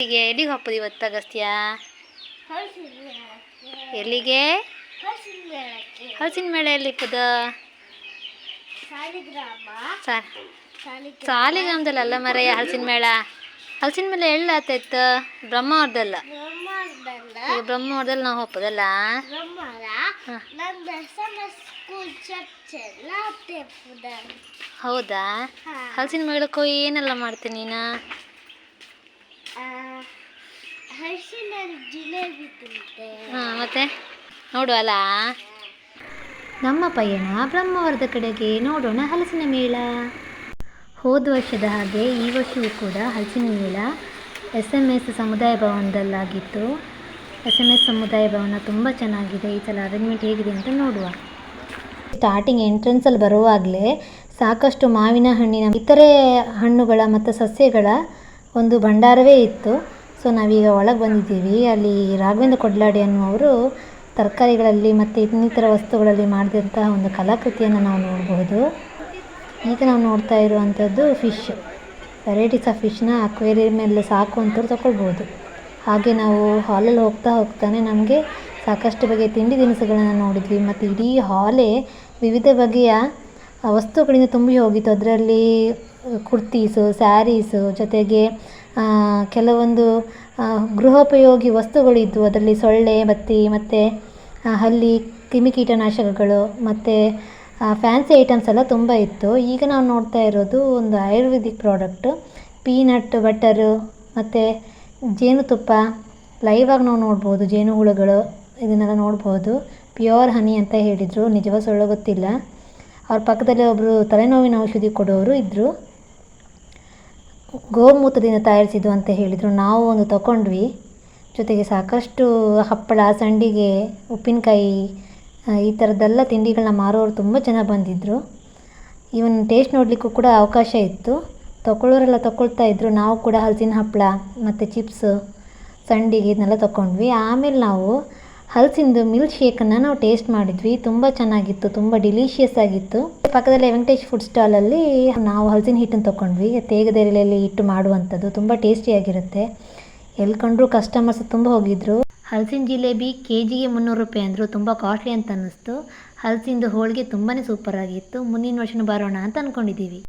ಹೀಗೆ ಎಲ್ಲಿಗೆ ಹೋಗ್ಬೋದು ಇವತ್ತು ಅಗಸ್ತ್ಯ? ಎಲ್ಲಿಗೆ? ಹಲಸಿನ ಮೇಳೆ ಎಲ್ಲಿ ಇಪ್ಪದ? ಸಾಲಿಗ್ರಾಮದಲ್ಲಿ ಅಲ್ಲ ಮರೆಯ ಹಲಸಿನ ಮೇಳ. ಹಲಸಿನ ಮೇಳ ಎಳ್ಳು ಆತಾಯ್ತು ಬ್ರಹ್ಮವರದಲ್ಲ. ಈಗ ಬ್ರಹ್ಮವರದಲ್ಲಿ ನಾವು ಹೋಗ್ಬೋದಲ್ಲ. ಹೌದಾ? ಹಲಸಿನ ಮೇಳಕ್ಕೆ ಹೋಗಿ ಏನೆಲ್ಲ ಮಾಡ್ತೀನಿ ನೀನು? ಮತ್ತೆ ನೋಡುವಲ್ಲ. ನಮ್ಮ ಪಯಣ ಬ್ರಹ್ಮವರದ ಕಡೆಗೆ. ನೋಡೋಣ ಹಲಸಿನ ಮೇಳ. ಹೋದ ವರ್ಷದ ಹಾಗೆ ಈ ವರ್ಷವೂ ಕೂಡ ಹಲಸಿನ ಮೇಳ SMS ಸಮುದಾಯ ಭವನದಲ್ಲಾಗಿತ್ತು. SMS ಸಮುದಾಯ ಭವನ ತುಂಬ ಚೆನ್ನಾಗಿದೆ. ಈ ಸಲ ಅರೇಂಜ್ಮೆಂಟ್ ಹೇಗಿದೆ ಅಂತ ನೋಡುವ. ಸ್ಟಾರ್ಟಿಂಗ್ ಎಂಟ್ರೆನ್ಸಲ್ಲಿ ಬರುವಾಗಲೇ ಸಾಕಷ್ಟು ಮಾವಿನ ಹಣ್ಣಿನ ಇತರೆ ಹಣ್ಣುಗಳ ಮತ್ತು ಸಸ್ಯಗಳ ಒಂದು ಭಂಡಾರವೇ ಇತ್ತು. ಸೊ ನಾವೀಗ ಒಳಗೆ ಬಂದಿದ್ದೀವಿ. ಅಲ್ಲಿ ರಾಘವೇಂದ್ರ ಕೊಡ್ಲಾಡಿ ಅನ್ನುವರು ತರಕಾರಿಗಳಲ್ಲಿ ಮತ್ತು ಇನ್ನಿತರ ವಸ್ತುಗಳಲ್ಲಿ ಮಾಡಿದಂತಹ ಒಂದು ಕಲಾಕೃತಿಯನ್ನು ನಾವು ನೋಡಬಹುದು. ಈಗ ನಾವು ನೋಡ್ತಾ ಇರುವಂಥದ್ದು ಫಿಶ್, ವೆರೈಟೀಸ್ ಆಫ್ ಫಿಶ್ನ ಅಕ್ವೇರಿಯಮಲ್ಲಿ ಸಾಕುವಂಥವ್ರು ತಗೊಳ್ಬೋದು. ಹಾಗೆ ನಾವು ಹಾಲಲ್ಲಿ ಹೋಗ್ತಾನೆ ನಮಗೆ ಸಾಕಷ್ಟು ಬಗೆಯ ತಿಂಡಿ ತಿನಿಸುಗಳನ್ನು ನೋಡಿದ್ವಿ. ಮತ್ತು ಇಡೀ ಹಾಲೇ ವಿವಿಧ ಬಗೆಯ ವಸ್ತುಗಳಿಂದ ತುಂಬಿ ಹೋಗಿತ್ತು. ಅದರಲ್ಲಿ ಕುರ್ತೀಸು, ಸ್ಯಾರೀಸು, ಜೊತೆಗೆ ಕೆಲವೊಂದು ಗೃಹೋಪಯೋಗಿ ವಸ್ತುಗಳಿದ್ವು. ಅದರಲ್ಲಿ ಸೊಳ್ಳೆ ಬತ್ತಿ ಮತ್ತು ಹಲ್ಲಿ ಕ್ರಿಮಿಕೀಟನಾಶಕಗಳು ಮತ್ತು ಫ್ಯಾನ್ಸಿ ಐಟಮ್ಸ್ ಎಲ್ಲ ತುಂಬ ಇತ್ತು. ಈಗ ನಾವು ನೋಡ್ತಾ ಇರೋದು ಒಂದು ಆಯುರ್ವೇದಿಕ್ ಪ್ರಾಡಕ್ಟು, ಪೀನಟ್ ಬಟರು ಮತ್ತು ಜೇನುತುಪ್ಪ ಲೈವಾಗಿ ನಾವು ನೋಡ್ಬೋದು. ಜೇನು ಹುಳುಗಳು ಇದನ್ನೆಲ್ಲ ನೋಡ್ಬೋದು. ಪ್ಯೂರ್ ಹನಿ ಅಂತ ಹೇಳಿದರು, ನಿಜವ ಸುಳ್ಳು ಗೊತ್ತಿಲ್ಲ. ಅವ್ರ ಪಕ್ಕದಲ್ಲಿ ಒಬ್ಬರು ತಲೆನೋವಿನ ಔಷಧಿ ಕೊಡೋರು ಇದ್ದರು. ಗೋಮೂತ್ರದಿಂದ ತಯಾರಿಸಿದ್ದು ಅಂತ ಹೇಳಿದರು. ನಾವು ಒಂದು ತಗೊಂಡ್ವಿ. ಜೊತೆಗೆ ಸಾಕಷ್ಟು ಹಪ್ಪಳ, ಸಂಡಿಗೆ, ಉಪ್ಪಿನಕಾಯಿ ಈ ಥರದ್ದೆಲ್ಲ ತಿಂಡಿಗಳನ್ನ ಮಾರೋರು ತುಂಬ ಜನ ಬಂದಿದ್ದರು. ಇವನ್ ಟೇಸ್ಟ್ ನೋಡಲಿಕ್ಕೂ ಕೂಡ ಅವಕಾಶ ಇತ್ತು. ತಗೊಳ್ಳೋರೆಲ್ಲ ತಗೊಳ್ತಾ ಇದ್ದರು. ನಾವು ಕೂಡ ಹಲಸಿನ ಹಪ್ಪಳ ಮತ್ತು ಚಿಪ್ಸು, ಸಂಡಿಗೆ ಇದನ್ನೆಲ್ಲ ತಗೊಂಡ್ವಿ. ಆಮೇಲೆ ನಾವು ಹಲಸಿಂದು ಮಿಲ್ಕ್ ಶೇಕನ್ನು ನಾವು ಟೇಸ್ಟ್ ಮಾಡಿದ್ವಿ. ತುಂಬ ಚೆನ್ನಾಗಿತ್ತು, ತುಂಬ ಡಿಲಿಷಿಯಸ್ ಆಗಿತ್ತು. ಪಕ್ಕದಲ್ಲಿ ವೆಂಕಟೇಶ್ ಫುಡ್ ಸ್ಟಾಲಲ್ಲಿ ನಾವು ಹಲಸಿನ ಹಿಟ್ಟನ್ನು ತೊಗೊಂಡ್ವಿ. ತೇಗದೆಲೆಯಲ್ಲಿ ಇಟ್ಟು ಮಾಡುವಂಥದ್ದು ತುಂಬ ಟೇಸ್ಟಿಯಾಗಿರುತ್ತೆ. ಎಲ್ಲಿ ಕಂಡ್ರೂ ಕಸ್ಟಮರ್ಸ್ ತುಂಬ ಹೋಗಿದ್ದರು. ಹಲಸಿನ ಜಿಲೇಬಿ KGಗೆ 300 ರೂಪಾಯಿ ಅಂದರು. ತುಂಬ ಕಾಸ್ಟ್ಲಿ ಅಂತ ಅನ್ನಿಸ್ತು. ಹಲಸಿಂದು ಹೋಳಿಗೆ ತುಂಬಾ ಸೂಪರಾಗಿತ್ತು. ಮುಂದಿನ ವರ್ಷನೂ ಬರೋಣ ಅಂತ ಅಂದ್ಕೊಂಡಿದ್ದೀವಿ.